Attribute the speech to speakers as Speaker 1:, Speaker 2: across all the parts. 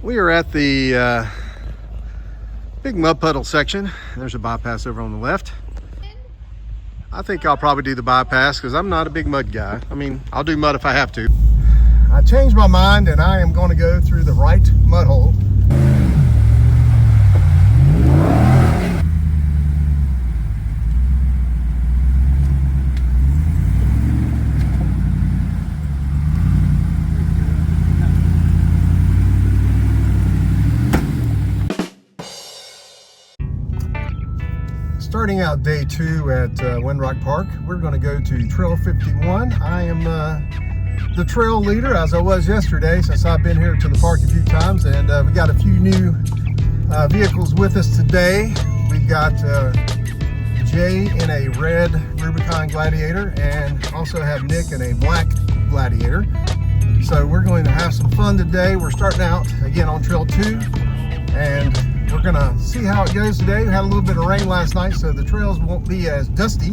Speaker 1: We are at the big mud puddle section. There's a bypass over on the left. I think I'll probably do the bypass because I'm not a big mud guy. I mean, I'll do mud if I have to. I changed my mind and I am going to go through the right mud hole. Starting out day 2 at Windrock Park, we're going to go to Trail 51. I am the trail leader, as I was yesterday, since I've been here to the park a few times, and we got a few new vehicles with us today. We got Jay in a red Rubicon Gladiator, and also have Nick in a black Gladiator. So we're going to have some fun today. We're starting out again on Trail 2, and we're gonna see how it goes today. We had a little bit of rain last night, so the trails won't be as dusty,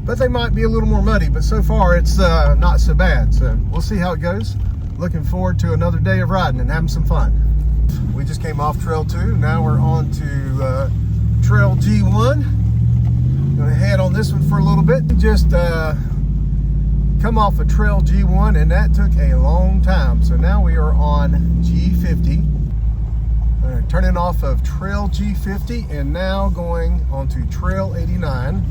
Speaker 1: but they might be a little more muddy. But so far, it's not so bad. So we'll see how it goes. Looking forward to another day of riding and having some fun. We just came off Trail 2. Now we're on to Trail G1. Gonna head on this one for a little bit. Just come off of Trail G1, and that took a long time. So now we are on G50. Turning off of Trail G50 and now going onto Trail 89.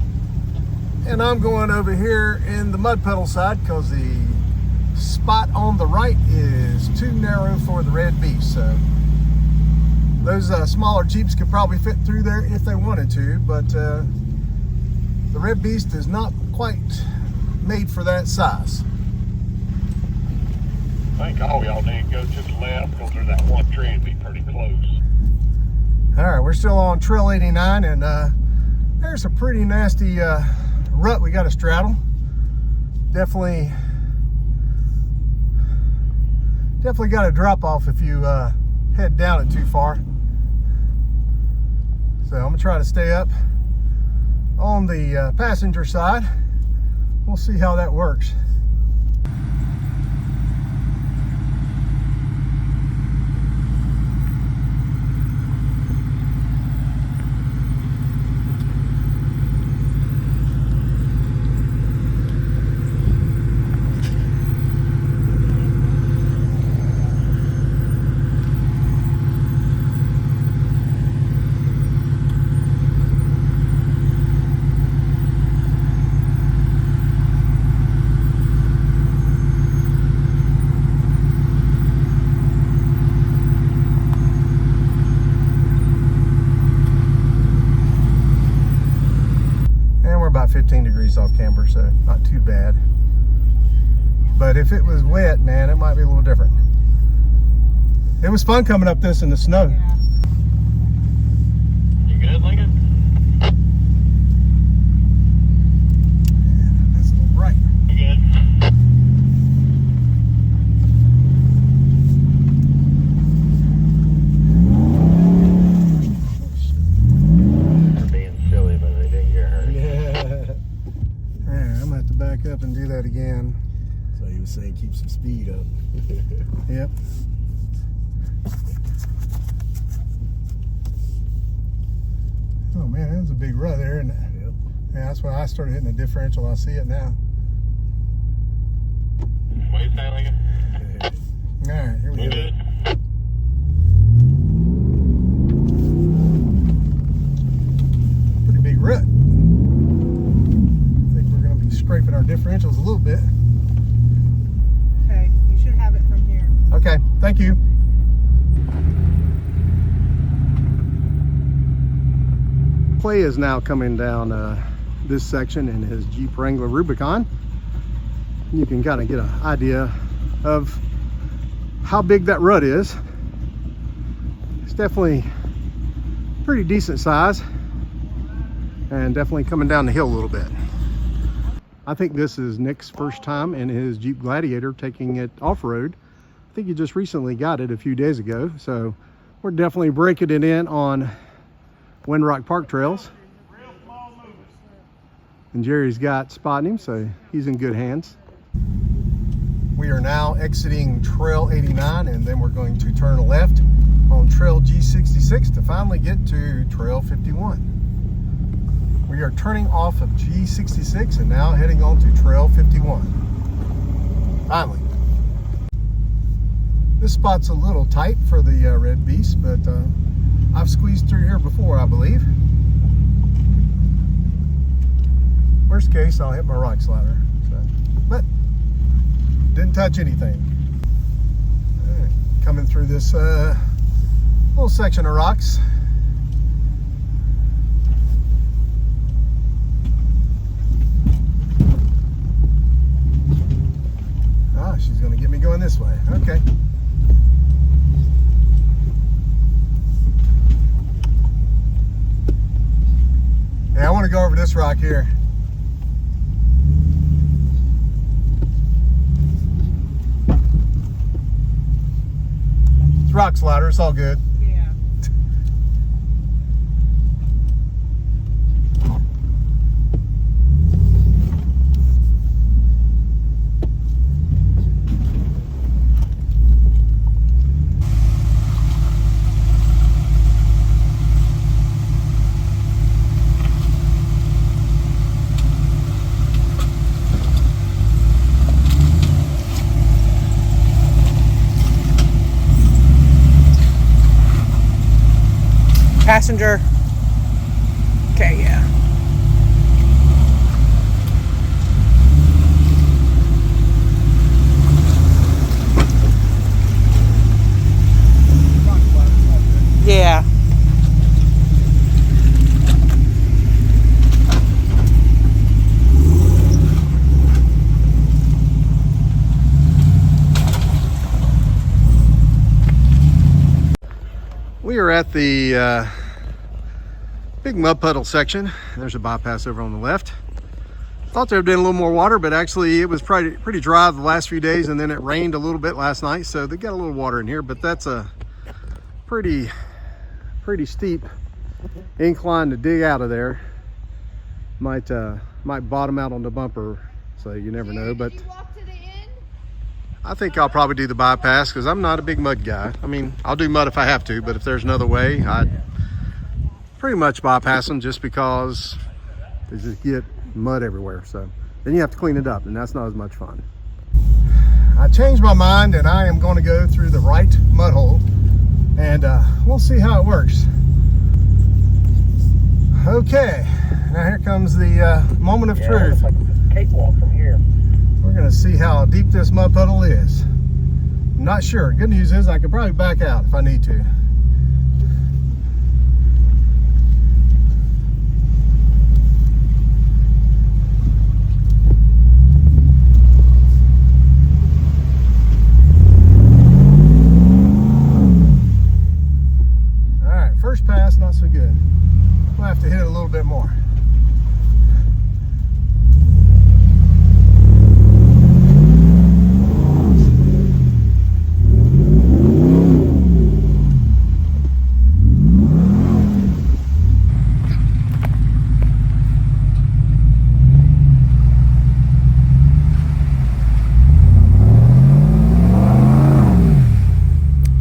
Speaker 1: And I'm going over here in the mud puddle side because the spot on the right is too narrow for the red beast. So those smaller Jeeps could probably fit through there if they wanted to, but the red beast is not quite made for that size.
Speaker 2: I think all y'all need to go to the left, go through that one tree and be pretty close.
Speaker 1: All right, we're still on Trail 89, and there's a pretty nasty rut we got to straddle. Definitely got to drop off if you head down it too far. So I'm gonna try to stay up on the passenger side. We'll see how that works. About 15 degrees off camber, so not too bad. But if it was wet, man, it might be a little different. It was fun coming up this in the snow.
Speaker 2: Yeah. You good, Lincoln?
Speaker 1: That's a little bright.
Speaker 2: You good?
Speaker 1: Back up and do that again.
Speaker 3: So he was saying keep some speed up.
Speaker 1: Yep. Oh man, that's a big rut there, isn't it?
Speaker 3: Yep.
Speaker 1: Yeah, that's when I started hitting the differential. I see it now.
Speaker 2: What do you say, Lincoln?
Speaker 1: All right, here we go.
Speaker 2: Good.
Speaker 1: Pretty big rut. Scraping our differentials a little bit.
Speaker 4: Okay, you should have it from here.
Speaker 1: Okay, thank you. Clay is now coming down this section in his Jeep Wrangler Rubicon. You can kind of get an idea of how big that rut is. It's definitely pretty decent size and definitely coming down the hill a little bit. I think this is Nick's first time in his Jeep Gladiator taking it off-road. I think he just recently got it a few days ago, so we're definitely breaking it in on Windrock Park trails. And Jerry's got spotting him, so he's in good hands. We are now exiting Trail 89, and then we're going to turn left on Trail G66 to finally get to Trail 51. We are turning off of G66 and now heading on to Trail 51. Finally. This spot's a little tight for the red beast, but I've squeezed through here before, I believe. Worst case, I'll hit my rock slider. So, but didn't touch anything. All right, coming through this little section of rocks. Ah, she's gonna get me going this way. Okay. Yeah, I want to go over this rock here. It's rock slider, it's all good.
Speaker 4: Yeah. Passenger. Okay, yeah. Yeah.
Speaker 1: We are at the big mud puddle section. There's a bypass over on the left. Thought there had been a little more water, but actually it was pretty dry the last few days, and then it rained a little bit last night, so they got a little water in here. But that's a pretty steep incline to dig out of there. Might bottom out on the bumper, so you never know. But I think I'll probably do the bypass because I'm not a big mud guy. I mean, I'll do mud if I have to, but if there's another way, I'd pretty much bypass them just because they just get mud everywhere. So then you have to clean it up, and that's not as much fun. I changed my mind, and I am going to go through the right mud hole, and we'll see how it works. Okay, now here comes the moment of truth.
Speaker 2: It's like a cakewalk from here.
Speaker 1: We're going to see how deep this mud puddle is. I'm not sure. Good news is I could probably back out if I need to. All right, first pass, not so good. We'll have to hit it a little bit more.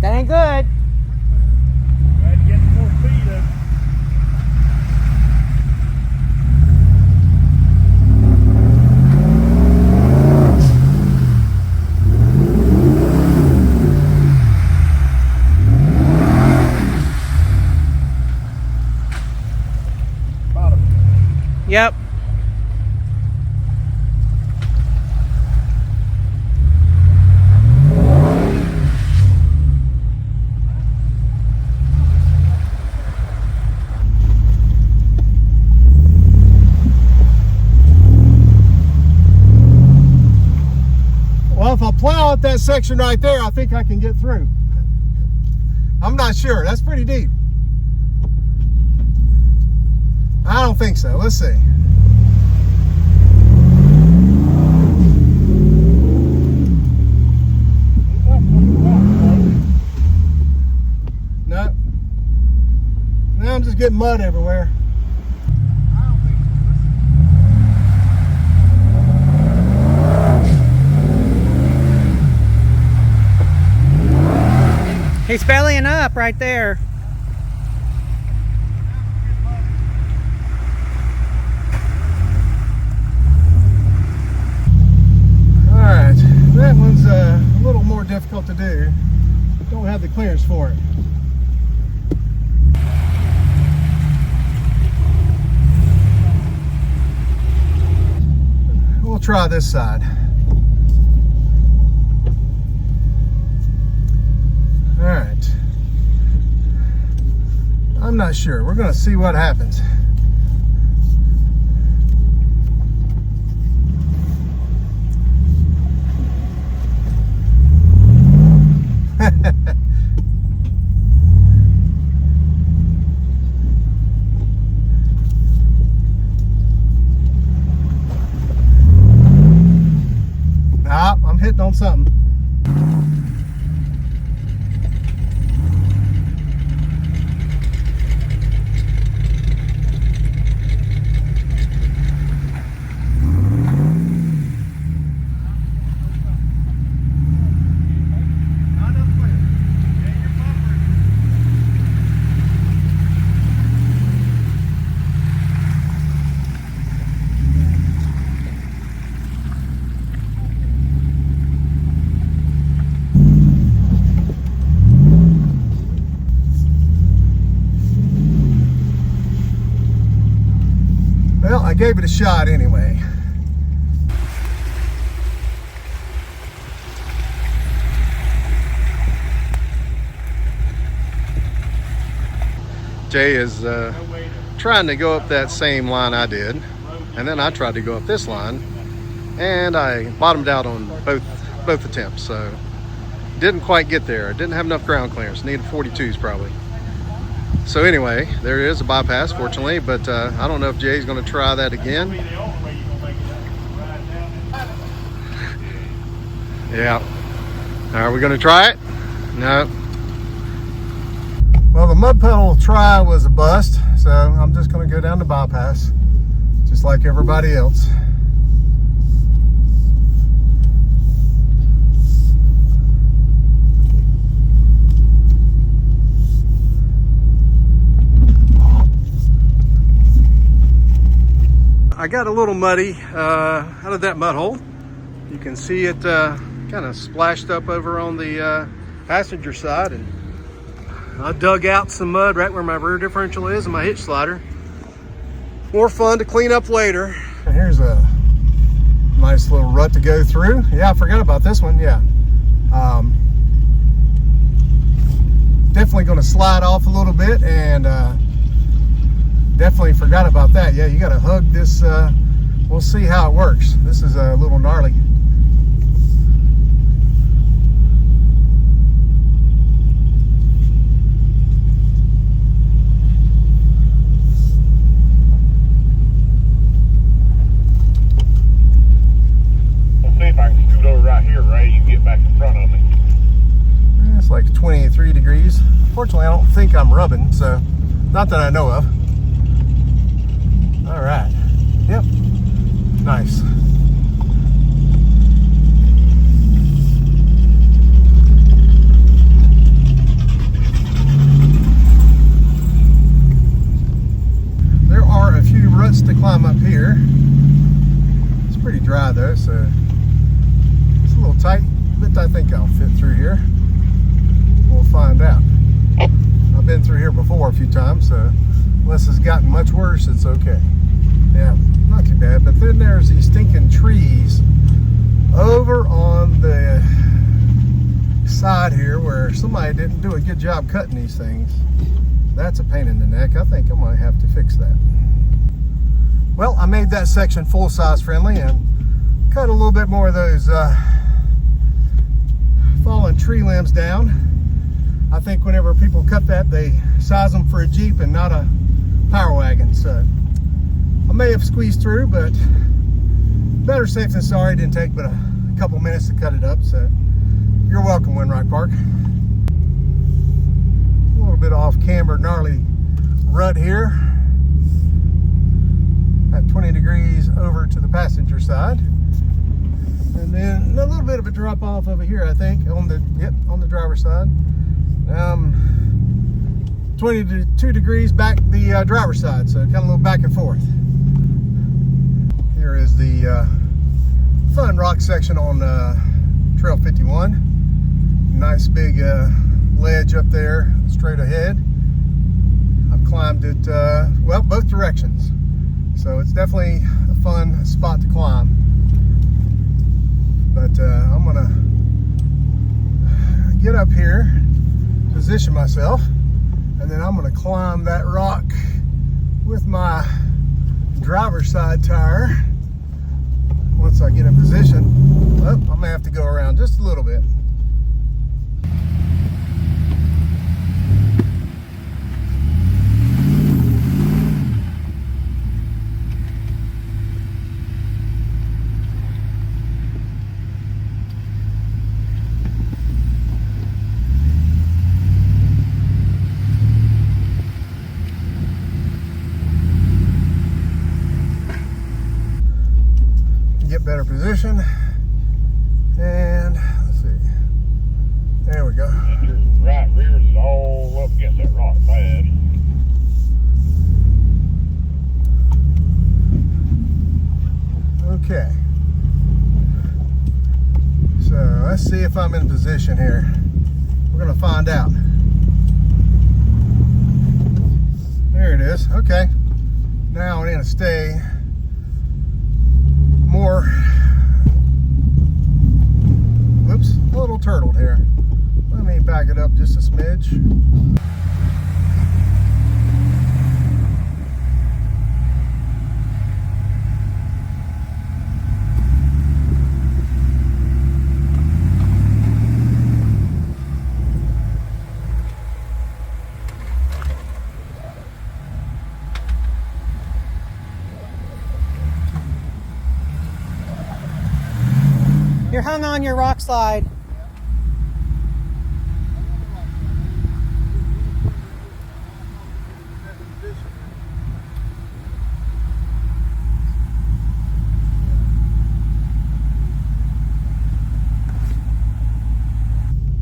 Speaker 4: That ain't good.
Speaker 2: Glad to get more speed up.
Speaker 4: Yep.
Speaker 1: Well, if I plow out that section right there, I think I can get through. I'm not sure. That's pretty deep. I don't think so. Let's see. No. Now I'm just getting mud everywhere.
Speaker 4: He's bellying up right there.
Speaker 1: Alright, that one's a little more difficult to do. Don't have the clearance for it. We'll try this side. Alright. I'm not sure. We're going to see what happens. Nah, I'm hitting on something. Well, I gave it a shot anyway. Jay is trying to go up that same line I did, and then I tried to go up this line, and I bottomed out on both attempts, so didn't quite get there. Didn't have enough ground clearance. Needed 42s probably. So anyway, there is a bypass, fortunately, but I don't know if Jay's going to try that again. Yeah. Are we going to try it? No. Well, the mud puddle try was a bust, so I'm just going to go down the bypass, just like everybody else. I got a little muddy out of that mud hole. You can see it kind of splashed up over on the passenger side, and I dug out some mud right where my rear differential is and my hitch slider. More fun to clean up later. Here's a nice little rut to go through. Yeah, I forgot about this one. Yeah, definitely going to slide off a little bit, and definitely forgot about that. Yeah, you got to hug this. We'll see how it works. This is a little gnarly.
Speaker 2: I'll see if I can scoot over right here, Ray. You can get back in front of me.
Speaker 1: It's like 23 degrees. Fortunately, I don't think I'm rubbing, so not that I know of. All right. Yep. Nice. There are a few ruts to climb up here. It's pretty dry though, so it's a little tight, but I think I'll fit through here. We'll find out. I've been through here before a few times, so unless it's gotten much worse, it's okay. Yeah, not too bad. But then there's these stinking trees over on the side here where somebody didn't do a good job cutting these things. That's a pain in the neck. I think I might have to fix that. Well, I made that section full size friendly and cut a little bit more of those fallen tree limbs down. I think whenever people cut that, they size them for a Jeep and not a Power Wagon. So I may have squeezed through, but better safe than sorry. It didn't take but a couple minutes to cut it up. So you're welcome, Windrock Park. A little bit off camber, gnarly rut here. At 20 degrees over to the passenger side. And then a little bit of a drop off over here, I think, on the driver's side. 22 degrees back the driver's side, so kind of a little back and forth. Here is the fun rock section on Trail 51. Nice big ledge up there, straight ahead. I've climbed it, well, both directions. So it's definitely a fun spot to climb. But I'm gonna get up here, position myself, and then I'm gonna climb that rock with my driver's side tire. Once I get in position, oh, I may have to go around just a little bit. Get better position, and let's see, there we go.
Speaker 2: Your right rear is all up against that rock bad.
Speaker 1: Okay, so let's see if I'm in position here. We're gonna find out. There it is. Okay, now we're gonna stay more, whoops, a little turtled here. Let me back it up just a smidge.
Speaker 4: You're hung on your rock slide.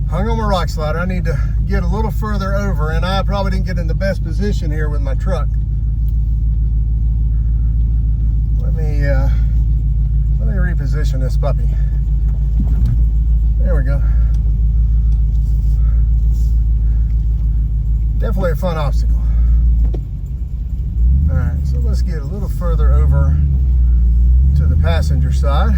Speaker 1: Hung on my rock slider. I need to get a little further over, and I probably didn't get in the best position here with my truck. Let me reposition this puppy. There we go. Definitely a fun obstacle. All right, so let's get a little further over to the passenger side.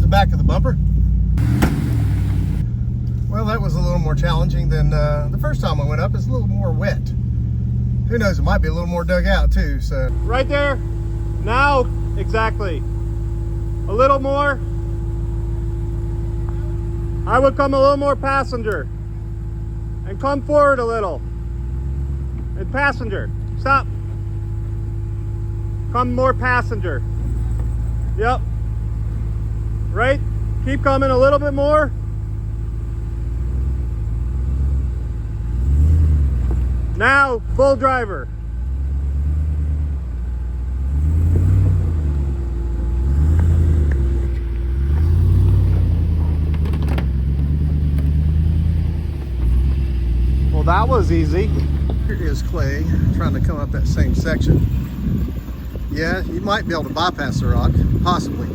Speaker 1: Back of the bumper. Well, that was a little more challenging than the first time I went up. It's a little more wet. Who knows, it might be a little more dug out too. So
Speaker 5: right there. Now, exactly. A little more. I would come a little more passenger. And come forward a little. And passenger. Stop. Come more passenger. Yep. Right? Keep coming a little bit more. Now, full driver. Well, that was easy.
Speaker 1: here is Clay trying to come up that same section. Yeah, you might be able to bypass the rock, possibly.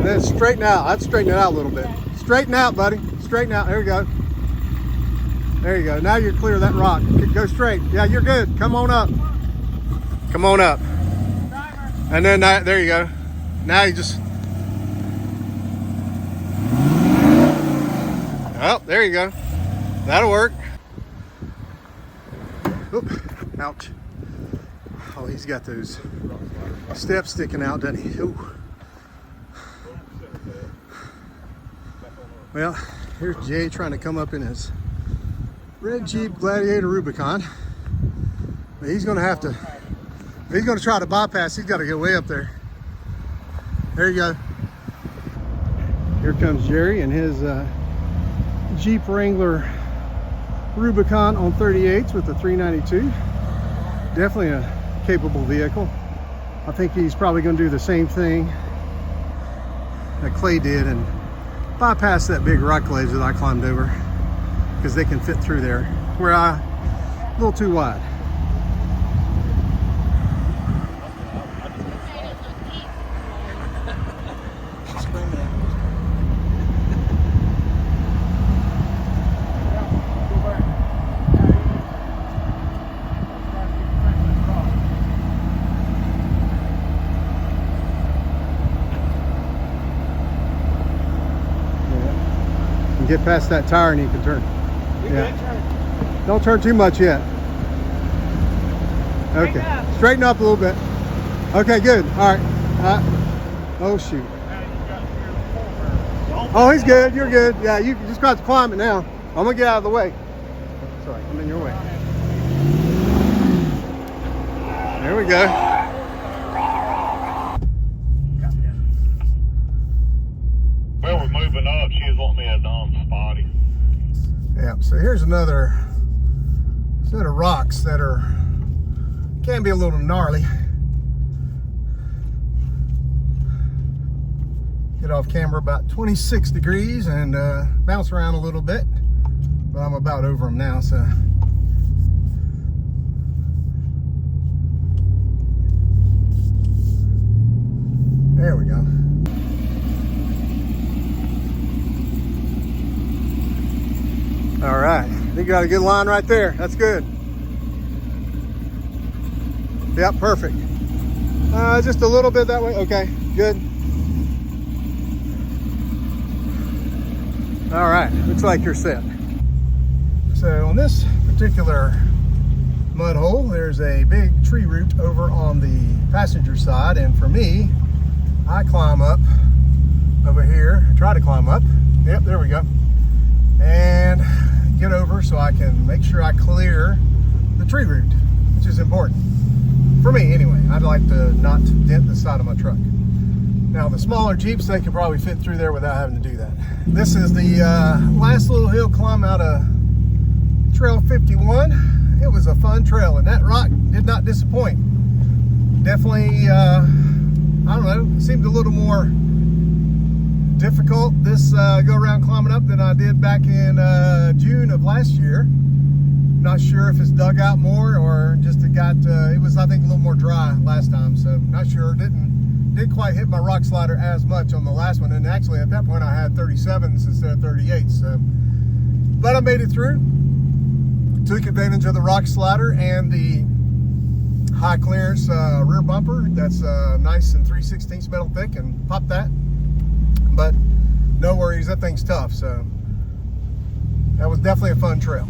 Speaker 1: Then straighten out. I'd straighten it out a little bit. Straighten out, buddy. Straighten out. There you go. There you go. Now you're clear of that rock. Go straight. Yeah, you're good. Come on up. Come on up. And then there you go. Now you just. Oh, there you go. That'll work. Oop. Ouch. Oh, he's got those step sticking out, doesn't he? Ooh. Well, here's Jay trying to come up in his red Jeep Gladiator Rubicon. But he's gonna have to, if he's gonna try to bypass, he's gotta get way up there. There you go. Here comes Jerry and his Jeep Wrangler Rubicon on 38s with the 392. Definitely a capable vehicle. I think he's probably gonna do the same thing that Clay did and bypass that big rock ledge that I climbed over, because they can fit through there where a little too wide. Get past that tire and you can turn. Yeah. Don't turn too much yet. Okay. Straighten up a little bit. Okay, good. All right. Oh, shoot. Oh, he's good. You're good. Yeah, you just got to climb it now. I'm going to get out of the way. Sorry, I'm in your way. There we go.
Speaker 2: Well, we're moving up. She was wanting me a non-spotty.
Speaker 1: Yeah, so here's another set of rocks that can be a little gnarly. Get off camera about 26 degrees and bounce around a little bit. But I'm about over them now, so. There we go. All right, you got a good line right there. That's good. Yep, perfect. Just a little bit that way. Okay, good. All right, looks like you're set. So on this particular mud hole, there's a big tree root over on the passenger side, and for me, I climb up over here, try to climb up. Yep, there we go. And get over so I can make sure I clear the tree root, which is important. For me, anyway. I'd like to not dent the side of my truck. Now, the smaller Jeeps, they can probably fit through there without having to do that. This is the last little hill climb out of Trail 51. It was a fun trail, and that rock did not disappoint. Definitely, I don't know, seemed a little more difficult this go around climbing up than I did back in June of last year. Not sure if it's dug out more or just it got it was, I think, a little more dry last time, so not sure. Didn't quite hit my rock slider as much on the last one, and actually at that point I had 37s instead of 38s, so but I made it through. Took advantage of the rock slider and the high clearance rear bumper that's nice and 3/16 metal thick, and popped that. But no worries, that thing's tough. So that was definitely a fun trail.